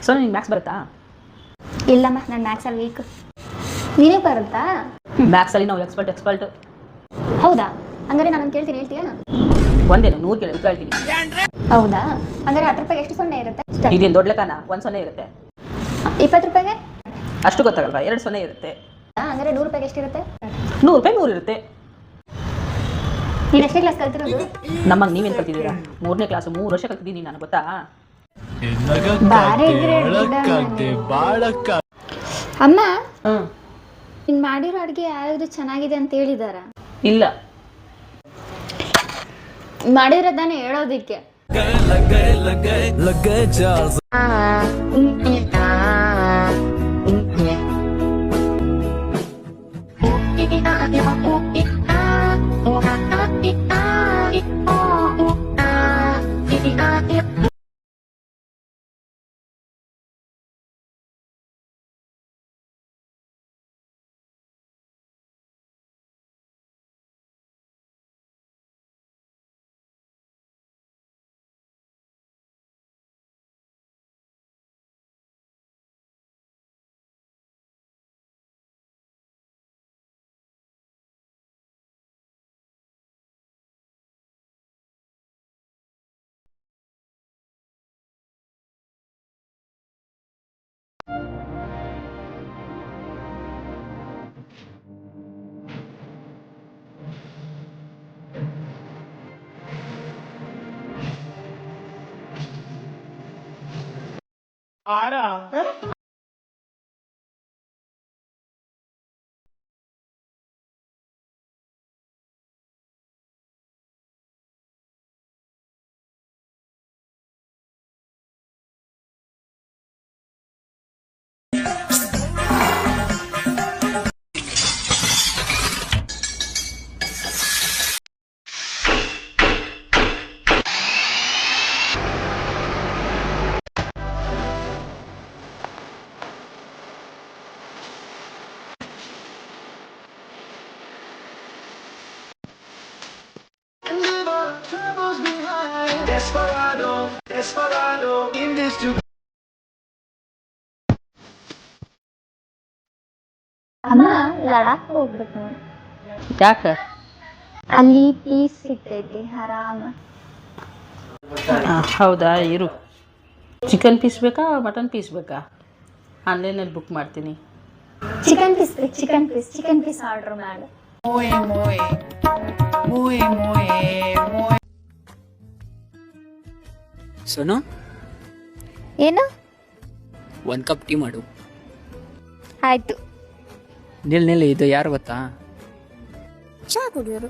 So ನಿಂಗೆ maths ಬರುತ್ತಾ? ಇಲ್ಲಮ್ಮ, ನಾನು ಮ್ಯಾಥ್ಸಲ್ಲಿ ವೀಕ್. ನಿನಗೆ ಬರುತ್ತಾ? ಮ್ಯಾಥ್ಸಲ್ಲಿ ನಾವು ಎಕ್ಸ್ಪರ್ಟ್. ಹೌದಾ? ಹಂಗಾರೆ ನಾನು ಕೇಳ್ತೀನಿ, ಹೇಳ್ತೀಯಾ? ಒಂದೇನು 100 ಕೇಳಿ ಉತ್ತರ ಹೇಳ್ತೀನಿ. ಹೌದಾ? ಹಂಗಾರೆ 10 ರೂಪಾಯಿಗೆ ಎಷ್ಟು ಸೊನ್ನೆ ಇರುತ್ತೆ? ಇದೇನು ದೊಡ್ಡ ಲೆಕ್ಕನ? 1 ಸೊನ್ನೆ ಇರುತ್ತೆ. 20 ರೂಪಾಯಿಗೆ? ಅಷ್ಟು ಗೊತ್ತಾಗಲ್ವಾ? 2 ಸೊನ್ನೆ ಇರುತ್ತೆ. ಹಂಗಾರೆ 100 ರೂಪಾಯಿಗೆ ಎಷ್ಟಿರುತ್ತೆ? 100 ರೂಪಾಯಿ 100 ಇರುತ್ತೆ. ನೀನು ಎಷ್ಟೇ ಕ್ಲಾಸ್ ಕಲ್ತಿರೋದು? ನಮಗೆ ನೀವೇನು ಕಲ್ತಿದ್ದೀರಾ? 3ನೇ ಕ್ಲಾಸು, 3 ವರ್ಷ ಕಲ್ತಿದ್ದೀನಿ ನಾನು, ಗೊತ್ತಾ? ಅಮ್ಮ, ನೀನು ಮಾಡಿರೋ ಅಡುಗೆ ಯಾರಾದರೂ ಚೆನ್ನಾಗಿದೆ ಅಂತ ಹೇಳಿದಾರ? ಇಲ್ಲ. ಮಾಡಿರೋದಾನೆ ಹೇಳೋದಿಕ್ಕೆ. ಅಮ್ಮ, ಲಡಾಖ್ ಹೋಗ್ಬೇಕು. ಯಾಕೆ? ಅಲ್ಲಿ ಪೀಸ್ ಸಿಗ್ತೈತಿ ಆರಾಮ. ಹೌದಾ? ಇರು. ಚಿಕನ್ ಪೀಸ್ ಬೇಕಾ ಮಟನ್ ಪೀಸ್ ಬೇಕಾ? ಆನ್ಲೈನಲ್ಲಿ ಬುಕ್ ಮಾಡ್ತೀನಿ. ಚಿಕನ್ ಪೀಸ್ ಬೇಕು. ಚಿಕನ್ ಪೀಸ್ ಆರ್ಡರ್ ಮಾಡು. ಸೋನು, ಏನು? 1 ಕಪ್ ಟೀ ಮಾಡು. ಆಯ್ತು. ನಿಲ್ ಇದು ಯಾರು ಗೊತ್ತಾ? ಚಾ ಕುಡಿಯೋರು.